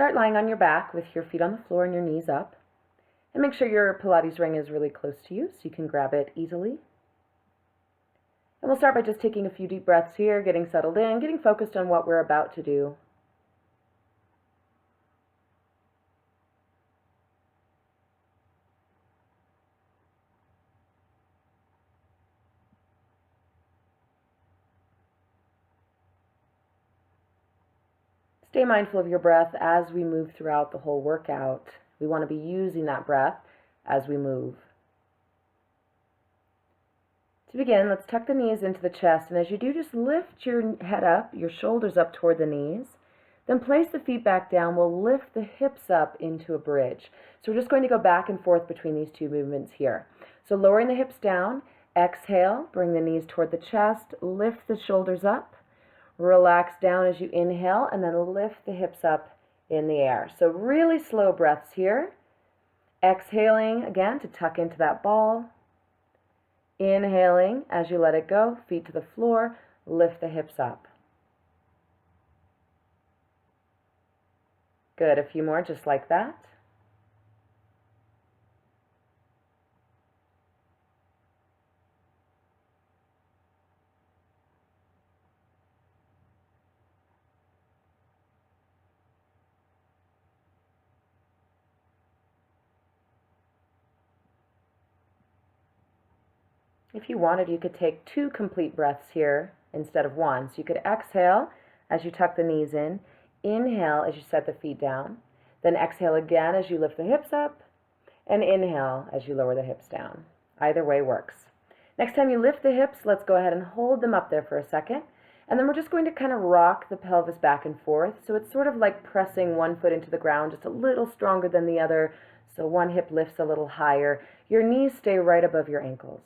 Start lying on your back with your feet on the floor and your knees up. And make sure your Pilates ring is really close to you so you can grab it easily. And we'll start by just taking a few deep breaths here, getting settled in, getting focused on what we're about to do. Stay mindful of your breath as we move throughout the whole workout. We want to be using that breath as we move. To begin, let's tuck the knees into the chest, and as you do, just lift your head up, your shoulders up toward the knees. Then place the feet back down. We'll lift the hips up into a bridge. So we're just going to go back and forth between these two movements here. So lowering the hips down, exhale, bring the knees toward the chest, lift the shoulders up. Relax down as you inhale, and then lift the hips up in the air. So really slow breaths here. Exhaling again to tuck into that ball. Inhaling as you let it go, feet to the floor, lift the hips up. Good, a few more just like that. If you wanted, you could take 2 complete breaths here instead of 1. So you could exhale as you tuck the knees in, inhale as you set the feet down, then exhale again as you lift the hips up, and inhale as you lower the hips down. Either way works. Next time you lift the hips, let's go ahead and hold them up there for a second, and then we're just going to kind of rock the pelvis back and forth. So it's sort of like pressing one foot into the ground just a little stronger than the other, so one hip lifts a little higher. Your knees stay right above your ankles.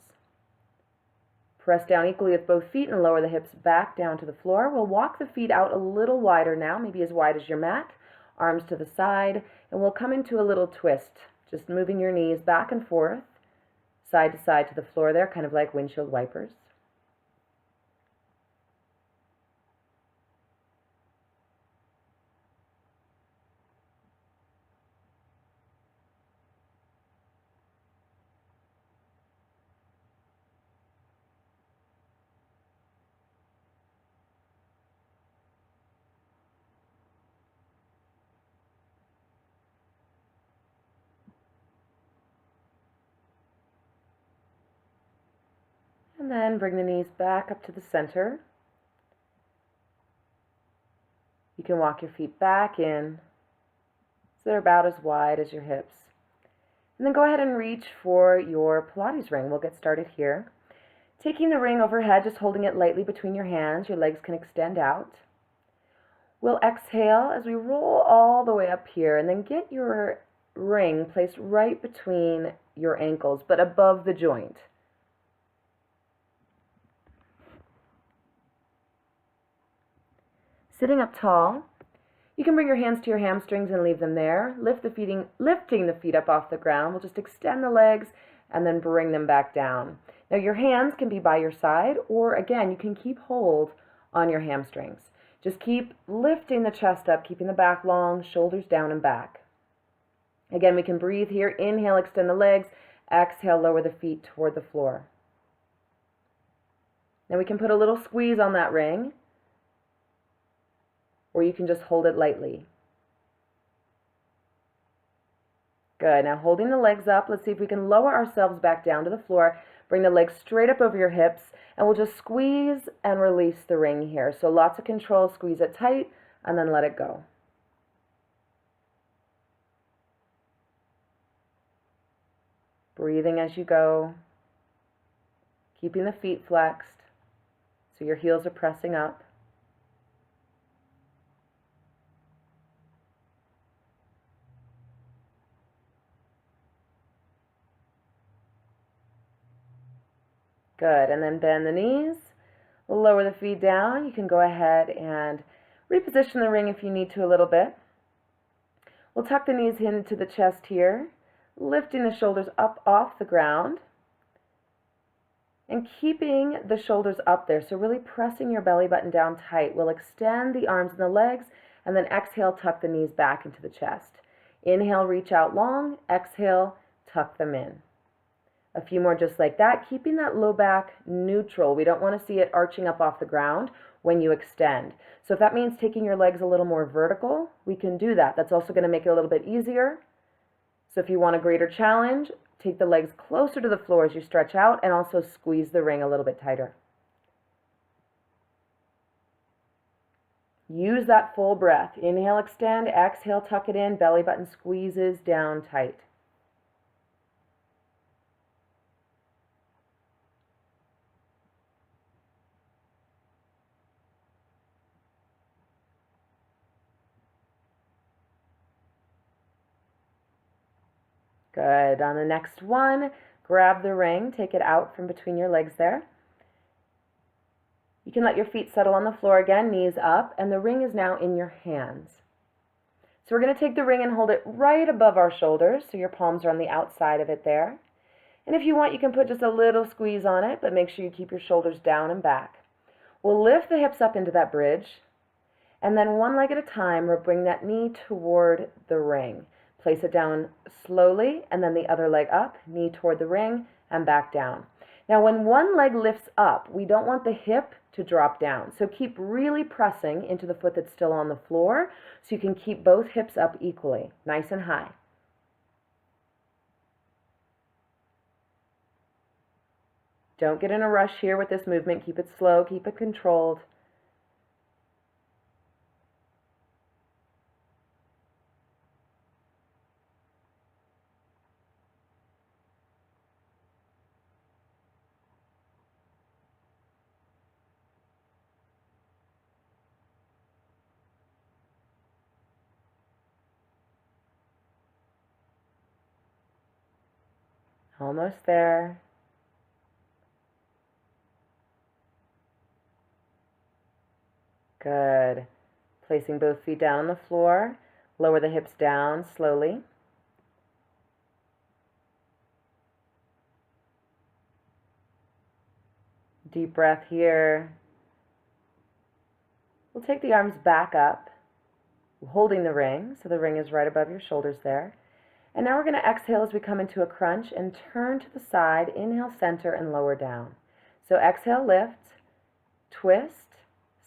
Press down equally with both feet and lower the hips back down to the floor. We'll walk the feet out a little wider now, maybe as wide as your mat, arms to the side, and we'll come into a little twist, just moving your knees back and forth, side to side to the floor there, kind of like windshield wipers. And then bring the knees back up to the center. You can walk your feet back in so they're about as wide as your hips. And then go ahead and reach for your Pilates ring. We'll get started here. Taking the ring overhead, just holding it lightly between your hands. Your legs can extend out. We'll exhale as we roll all the way up here, and then get your ring placed right between your ankles, but above the joint. Sitting up tall, you can bring your hands to your hamstrings and leave them there. Lifting the feet up off the ground. We'll just extend the legs and then bring them back down. Now your hands can be by your side, or again, you can keep hold on your hamstrings. Just keep lifting the chest up, keeping the back long, shoulders down and back. Again, we can breathe here. Inhale, extend the legs. Exhale, lower the feet toward the floor. Now we can put a little squeeze on that ring, or you can just hold it lightly. Good. Now holding the legs up, let's see if we can lower ourselves back down to the floor. Bring the legs straight up over your hips, and we'll just squeeze and release the ring here. So lots of control. Squeeze it tight and then let it go. Breathing as you go, keeping the feet flexed so your heels are pressing up. Good, and then bend the knees, lower the feet down. You can go ahead and reposition the ring if you need to a little bit. We'll tuck the knees into the chest here, lifting the shoulders up off the ground and keeping the shoulders up there. So really pressing your belly button down tight. We'll extend the arms and the legs and then exhale, tuck the knees back into the chest. Inhale, reach out long. Exhale, tuck them in. A few more just like that, keeping that low back neutral. We don't want to see it arching up off the ground when you extend. So if that means taking your legs a little more vertical, we can do that. That's also going to make it a little bit easier. So if you want a greater challenge, take the legs closer to the floor as you stretch out, and also squeeze the ring a little bit tighter. Use that full breath. Inhale, extend. Exhale, tuck it in. Belly button squeezes down tight. Good. On the next one, grab the ring, take it out from between your legs there. You can let your feet settle on the floor again, knees up, and the ring is now in your hands. So we're going to take the ring and hold it right above our shoulders, so your palms are on the outside of it there. And if you want, you can put just a little squeeze on it, but make sure you keep your shoulders down and back. We'll lift the hips up into that bridge, and then one leg at a time, we'll bring that knee toward the ring. Place it down slowly, and then the other leg up, knee toward the ring, and back down. Now, when one leg lifts up, we don't want the hip to drop down. So keep really pressing into the foot that's still on the floor so you can keep both hips up equally, nice and high. Don't get in a rush here with this movement. Keep it slow, keep it controlled. Almost there. Good. Placing both feet down on the floor. Lower the hips down slowly. Deep breath here. We'll take the arms back up, holding the ring, so the ring is right above your shoulders there. And now we're going to exhale as we come into a crunch and turn to the side. Inhale, center, and lower down. So exhale, lift, twist,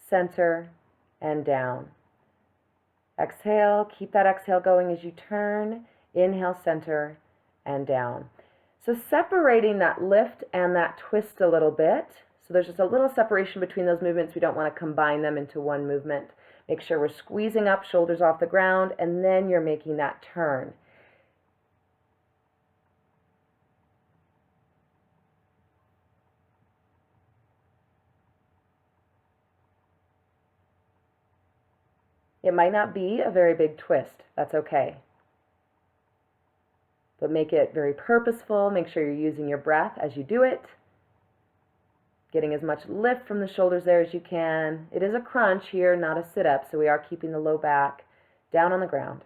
center, and down. Exhale, keep that exhale going as you turn. Inhale, center, and down. So separating that lift and that twist a little bit. So there's just a little separation between those movements. We don't want to combine them into one movement. Make sure we're squeezing up, shoulders off the ground, and then you're making that turn. It might not be a very big twist. That's okay. But make it very purposeful. Make sure you're using your breath as you do it. Getting as much lift from the shoulders there as you can. It is a crunch here, not a sit-up, so we are keeping the low back down on the ground.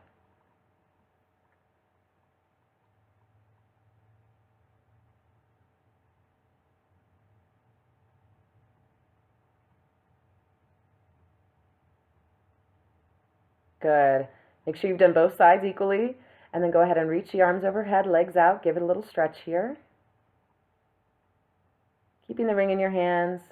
Good. Make sure you've done both sides equally, and then go ahead and reach the arms overhead, legs out, give it a little stretch here. Keeping the ring in your hands.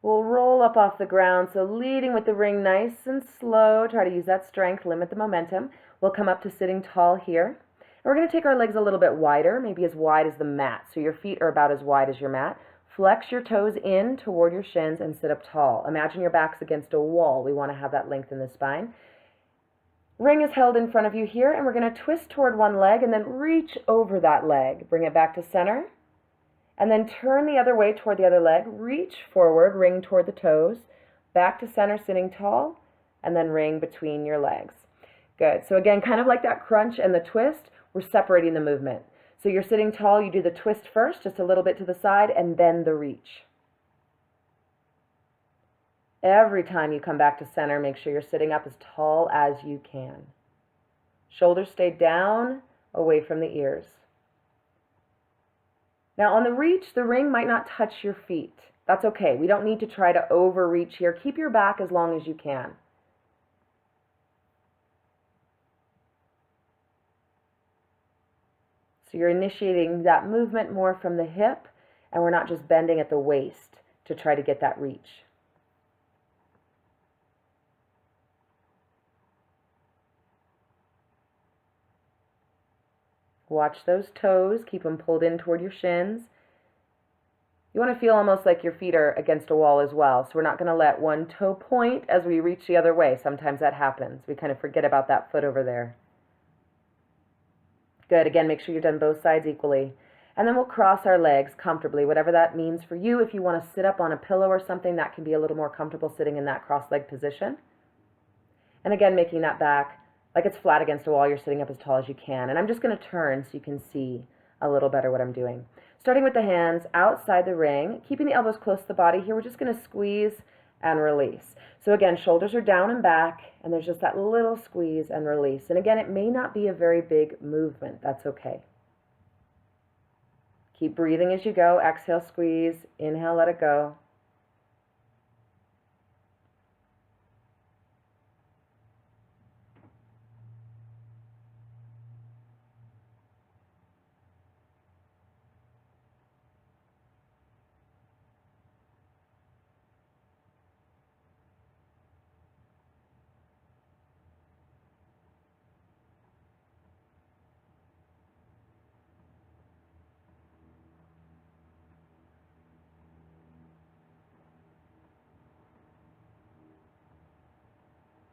We'll roll up off the ground, so leading with the ring nice and slow. Try to use that strength, limit the momentum. We'll come up to sitting tall here. And we're going to take our legs a little bit wider, maybe as wide as the mat. So your feet are about as wide as your mat. Flex your toes in toward your shins and sit up tall. Imagine your back's against a wall. We want to have that length in the spine. Ring is held in front of you here, and we're going to twist toward one leg and then reach over that leg. Bring it back to center, and then turn the other way toward the other leg. Reach forward, ring toward the toes, back to center, sitting tall, and then ring between your legs. Good. So again, kind of like that crunch and the twist, we're separating the movement. So you're sitting tall, you do the twist first, just a little bit to the side, and then the reach. Every time you come back to center, make sure you're sitting up as tall as you can. Shoulders stay down, away from the ears. Now on the reach, the ring might not touch your feet. That's okay. We don't need to try to overreach here. Keep your back as long as you can. So you're initiating that movement more from the hip, and we're not just bending at the waist to try to get that reach. Watch those toes. Keep them pulled in toward your shins. You want to feel almost like your feet are against a wall as well. So we're not going to let one toe point as we reach the other way. Sometimes that happens. We kind of forget about that foot over there. Good. Again, make sure you've done both sides equally. And then we'll cross our legs comfortably, whatever that means for you. If you want to sit up on a pillow or something, that can be a little more comfortable sitting in that cross-leg position. And again, making that back like it's flat against a wall. You're sitting up as tall as you can. And I'm just going to turn so you can see a little better what I'm doing. Starting with the hands outside the ring, keeping the elbows close to the body here. We're just going to squeeze and release. So again, shoulders are down and back, and there's just that little squeeze and release. And again, it may not be a very big movement. That's okay. Keep breathing as you go. Exhale, squeeze. Inhale, let it go.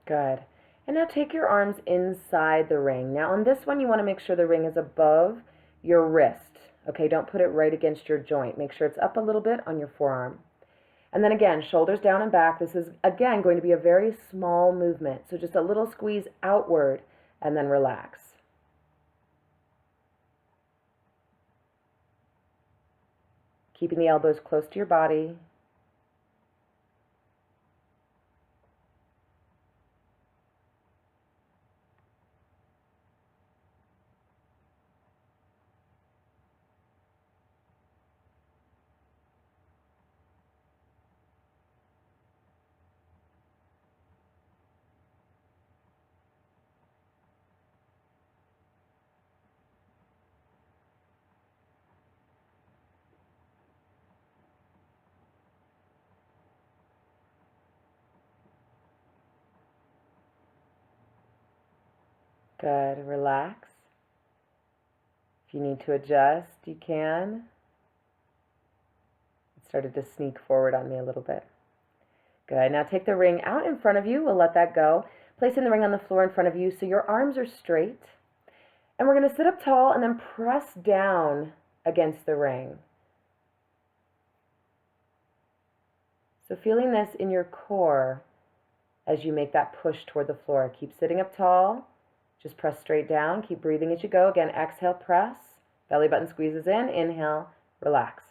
Good. And now take your arms inside the ring. Now on this one, you want to make sure the ring is above your wrist. Okay, don't put it right against your joint. Make sure it's up a little bit on your forearm. And then again, shoulders down and back. This is, again, going to be a very small movement. So just a little squeeze outward and then relax. Keeping the elbows close to your body. Good. Relax. If you need to adjust, you can. It started to sneak forward on me a little bit. Good. Now take the ring out in front of you. We'll let that go. Placing the ring on the floor in front of you so your arms are straight. And we're going to sit up tall and then press down against the ring. So feeling this in your core as you make that push toward the floor. Keep sitting up tall. Just press straight down. Keep breathing as you go. Again, exhale, press. Belly button squeezes in. Inhale, relax.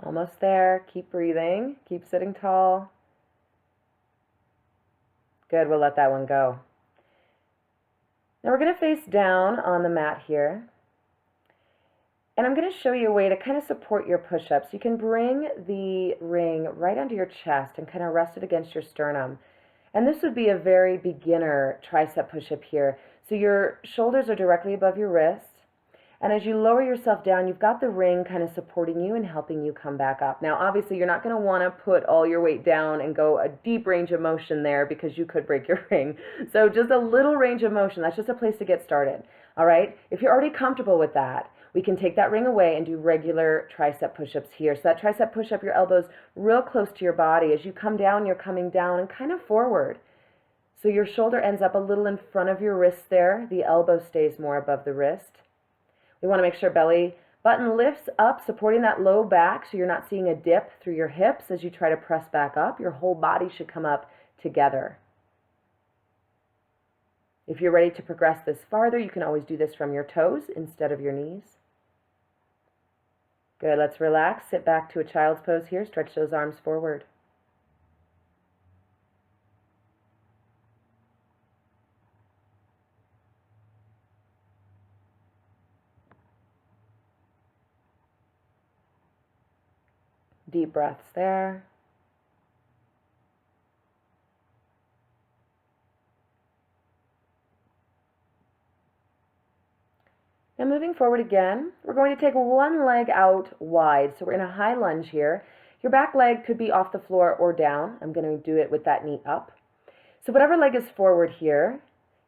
Almost there. Keep breathing. Keep sitting tall. Good. We'll let that one go. Now we're going to face down on the mat here. And I'm going to show you a way to kind of support your push-ups. You can bring the ring right under your chest and kind of rest it against your sternum. And this would be a very beginner tricep push-up here. So your shoulders are directly above your wrists. And as you lower yourself down, you've got the ring kind of supporting you and helping you come back up. Now, obviously, you're not going to want to put all your weight down and go a deep range of motion there because you could break your ring. So just a little range of motion. That's just a place to get started. All right? If you're already comfortable with that, We can take that ring away and do regular tricep push-ups here. So that tricep push-up, your elbows real close to your body. As you come down, you're coming down and kind of forward. So your shoulder ends up a little in front of your wrist there. The elbow stays more above the wrist. We want to make sure belly button lifts up, supporting that low back so you're not seeing a dip through your hips as you try to press back up. Your whole body should come up together. If you're ready to progress this farther, you can always do this from your toes instead of your knees. Good, let's relax. Sit back to a child's pose here. Stretch those arms forward. Deep breaths there. Now moving forward again, we're going to take one leg out wide. So we're in a high lunge here. Your back leg could be off the floor or down. I'm going to do it with that knee up. So whatever leg is forward here,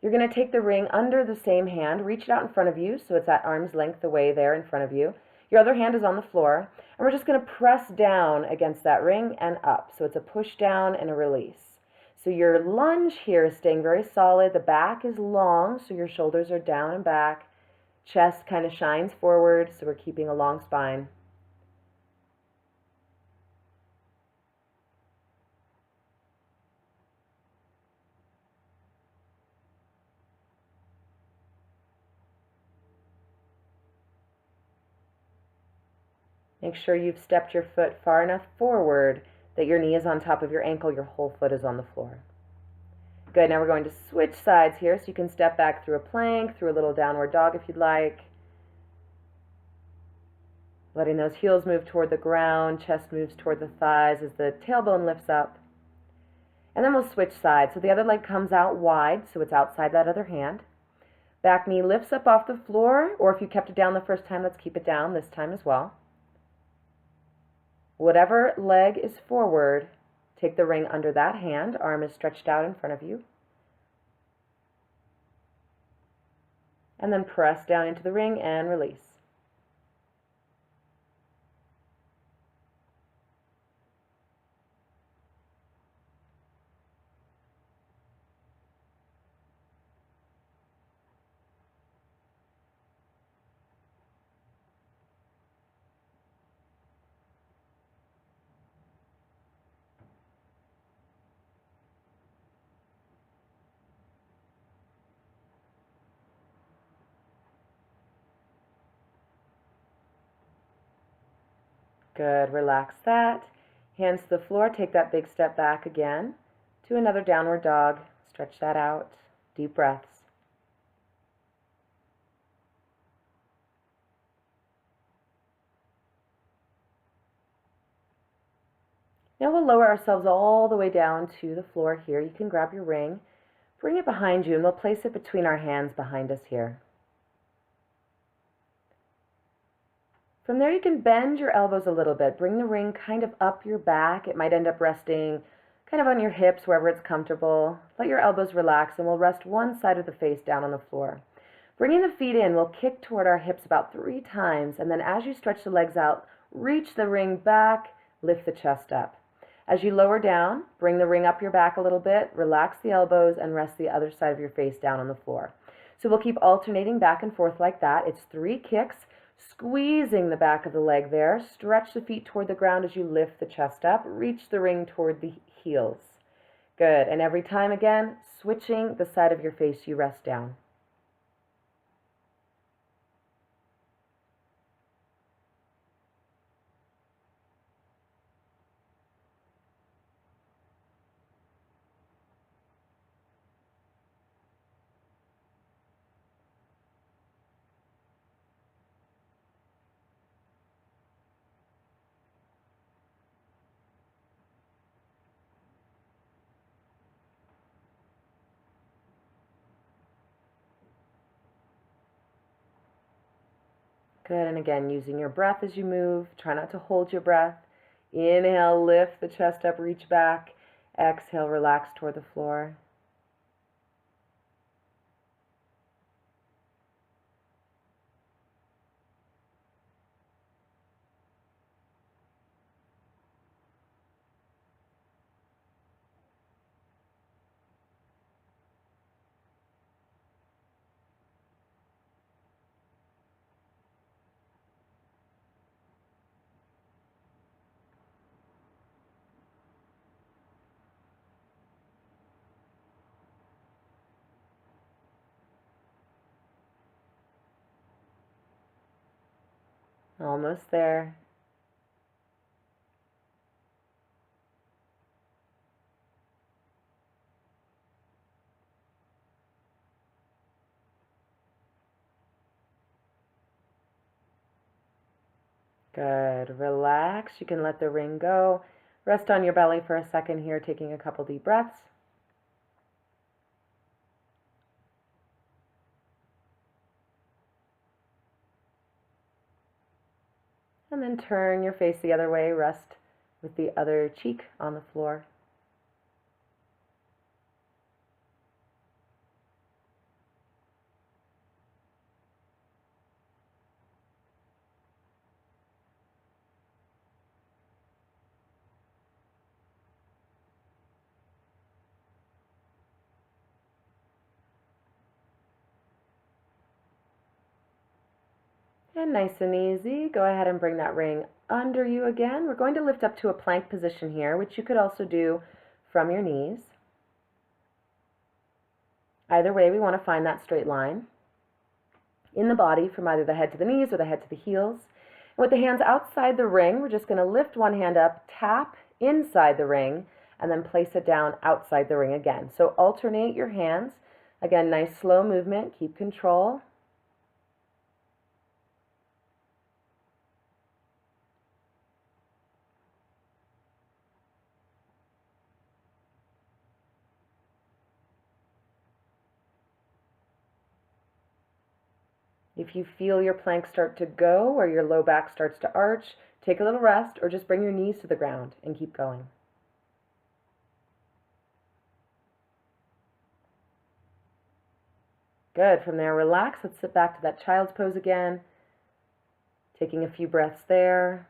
you're going to take the ring under the same hand, reach it out in front of you, so it's at arm's length away there in front of you. Your other hand is on the floor, and we're just going to press down against that ring and up. So it's a push down and a release. So your lunge here is staying very solid. The back is long, so your shoulders are down and back. Chest kind of shines forward, so we're keeping a long spine. Make sure you've stepped your foot far enough forward that your knee is on top of your ankle, your whole foot is on the floor. Good, now we're going to switch sides here, so you can step back through a plank, through a little downward dog if you'd like. Letting those heels move toward the ground, chest moves toward the thighs as the tailbone lifts up. And then we'll switch sides. So the other leg comes out wide, so it's outside that other hand. Back knee lifts up off the floor, or if you kept it down the first time, let's keep it down this time as well. Whatever leg is forward, take the ring under that hand. Arm is stretched out in front of you. And then press down into the ring and release. Good, relax that. Hands to the floor, take that big step back again to another downward dog. Stretch that out, deep breaths. Now we'll lower ourselves all the way down to the floor here. You can grab your ring, bring it behind you, and we'll place it between our hands behind us here. From there, you can bend your elbows a little bit. Bring the ring kind of up your back. It might end up resting kind of on your hips, wherever it's comfortable. Let your elbows relax, and we'll rest one side of the face down on the floor. Bringing the feet in, we'll kick toward our hips about 3 times, and then as you stretch the legs out, reach the ring back, lift the chest up. As you lower down, bring the ring up your back a little bit, relax the elbows, and rest the other side of your face down on the floor. So we'll keep alternating back and forth like that. It's 3 kicks. Squeezing the back of the leg there. Stretch the feet toward the ground as you lift the chest up. Reach the ring toward the heels. Good. And every time again, switching the side of your face you rest down. Good, and again, using your breath as you move. Try not to hold your breath. Inhale, lift the chest up, reach back. Exhale, relax toward the floor. Almost there. Good. Relax. You can let the ring go. Rest on your belly for a second here, taking a couple deep breaths. And then turn your face the other way. Rest with the other cheek on the floor. And nice and easy, go ahead and bring that ring under you again. We're going to lift up to a plank position here, which you could also do from your knees. Either way, we want to find that straight line in the body from either the head to the knees or the head to the heels. And with the hands outside the ring, we're just going to lift one hand up, tap inside the ring, and then place it down outside the ring again. So alternate your hands. Again, nice slow movement, keep control. If you feel your plank start to go or your low back starts to arch, take a little rest or just bring your knees to the ground and keep going. Good. From there, relax. Let's sit back to that child's pose again. Taking a few breaths there.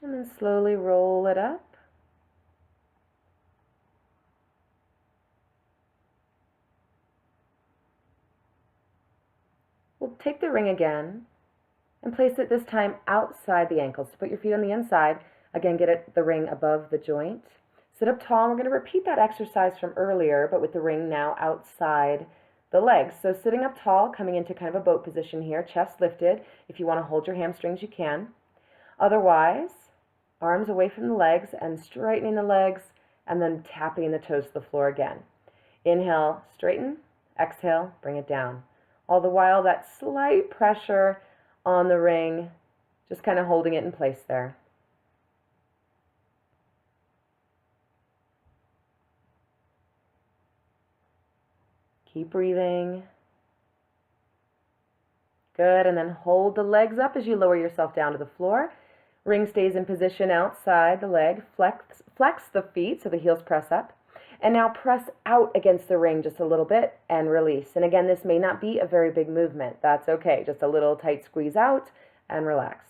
And then slowly roll it up. We'll take the ring again and place it this time outside the ankles. So put your feet on the inside. Again, get the ring above the joint. Sit up tall, and we're going to repeat that exercise from earlier, but with the ring now outside the legs. So sitting up tall, coming into kind of a boat position here, chest lifted. If you want to hold your hamstrings, you can. Otherwise, arms away from the legs and straightening the legs, and then tapping the toes to the floor again. Inhale, straighten. Exhale, bring it down. All the while, that slight pressure on the ring, just kind of holding it in place there. Keep breathing. Good, and then hold the legs up as you lower yourself down to the floor. Ring stays in position outside the leg. Flex the feet so the heels press up. And now press out against the ring just a little bit and release. And again, this may not be a very big movement. That's okay. Just a little tight squeeze out and relax.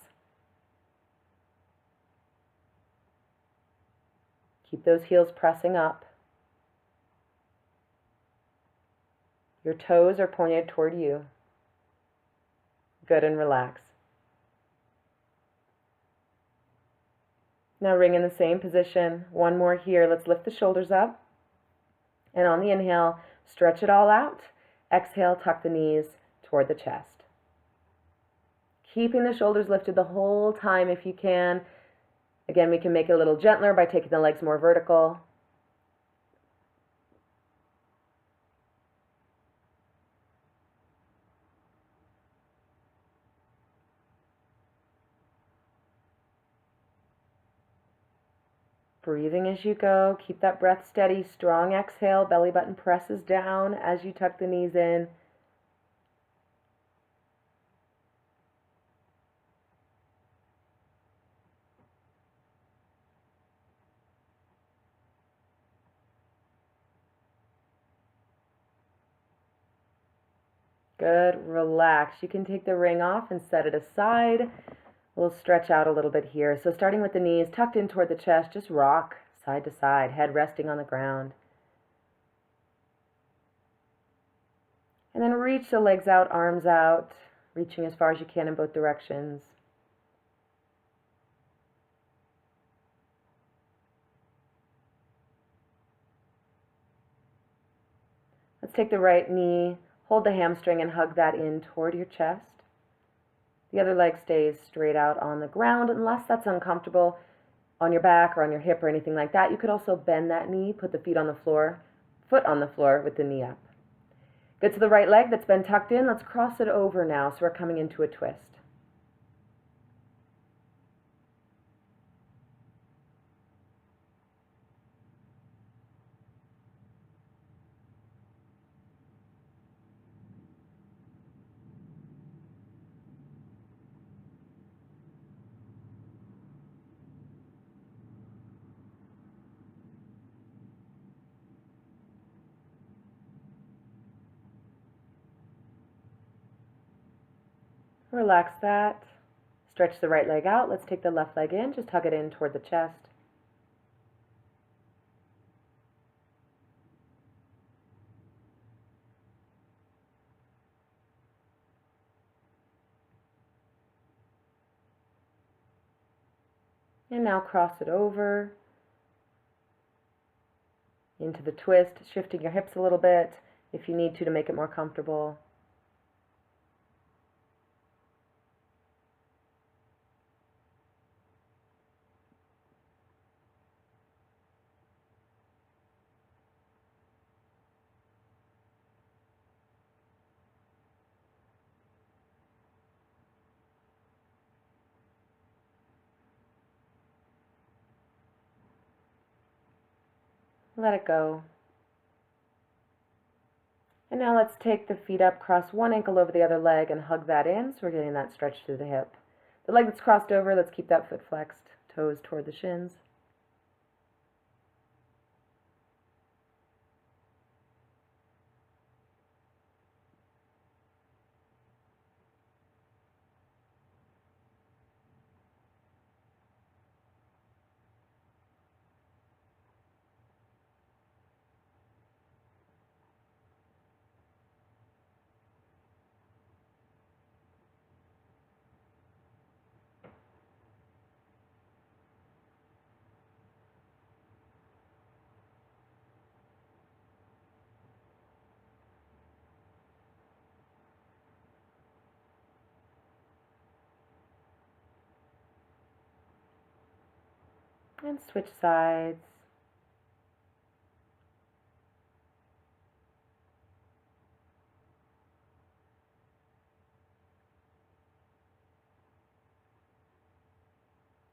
Keep those heels pressing up. Your toes are pointed toward you. Good, and relax. Now ring in the same position. One more here. Let's lift the shoulders up. And on the inhale, stretch it all out. Exhale, tuck the knees toward the chest. Keeping the shoulders lifted the whole time if you can. Again, we can make it a little gentler by taking the legs more vertical. Breathing as you go. Keep that breath steady. Strong exhale. Belly button presses down as you tuck the knees in. Good. Relax. You can take the ring off and set it aside. We'll stretch out a little bit here. So starting with the knees tucked in toward the chest, just rock side to side, head resting on the ground. And then reach the legs out, arms out, reaching as far as you can in both directions. Let's take the right knee, hold the hamstring and hug that in toward your chest. The other leg stays straight out on the ground unless that's uncomfortable on your back or on your hip or anything like that. You could also bend that knee, put the foot on the floor with the knee up. Good, to the right leg that's been tucked in. Let's cross it over now, so we're coming into a twist. Relax that. Stretch the right leg out. Let's take the left leg in. Just hug it in toward the chest. And now cross it over into the twist, shifting your hips a little bit if you need to make it more comfortable. Let it go. And now let's take the feet up, cross one ankle over the other leg and hug that in, so we're getting that stretch through the hip. The leg that's crossed over, let's keep that foot flexed, toes toward the shins. And switch sides.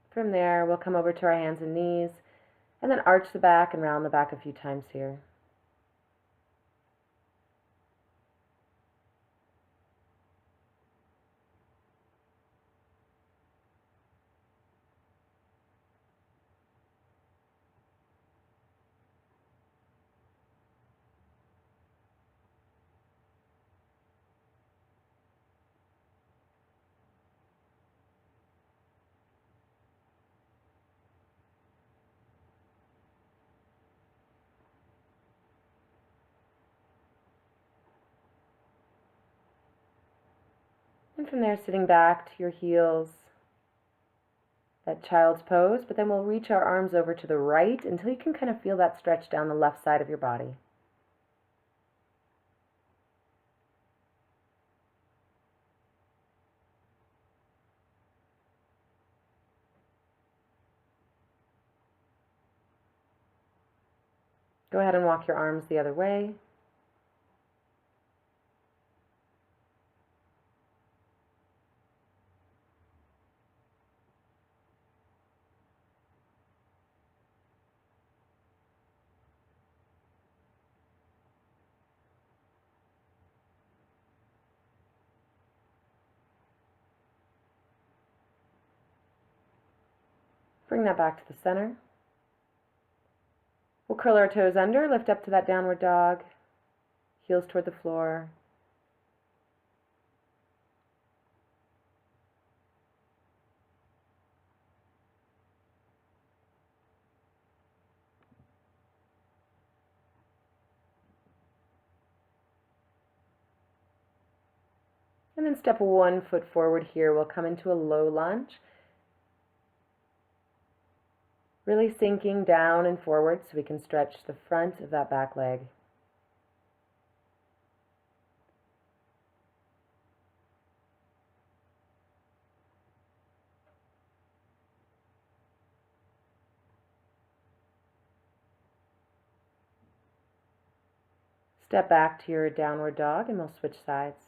From there, we'll come over to our hands and knees, and then arch the back and round the back a few times here. And from there, sitting back to your heels, that child's pose, but then we'll reach our arms over to the right until you can kind of feel that stretch down the left side of your body. Go ahead and walk your arms the other way. Bring that back to the center. We'll curl our toes under, lift up to that downward dog, heels toward the floor. And then step 1 foot forward here. We'll come into a low lunge. Really sinking down and forward so we can stretch the front of that back leg. Step back to your downward dog and we'll switch sides.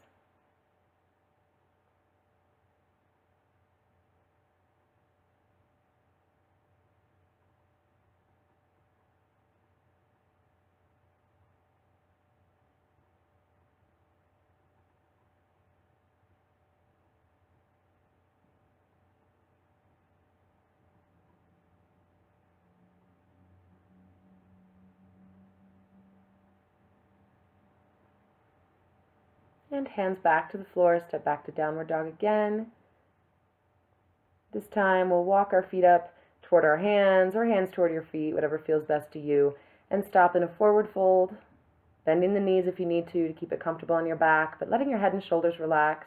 And hands back to the floor, step back to downward dog again. This time we'll walk our feet up toward our hands or hands toward your feet, whatever feels best to you, and stop in a forward fold, bending the knees if you need to keep it comfortable on your back, but letting your head and shoulders relax.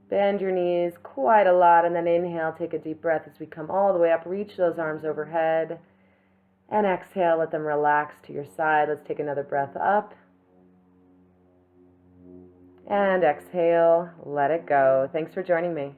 Bend your knees quite a lot, and then inhale, take a deep breath as we come all the way up. Reach those arms overhead. And exhale, let them relax to your side. Let's take another breath up. And exhale, let it go. Thanks for joining me.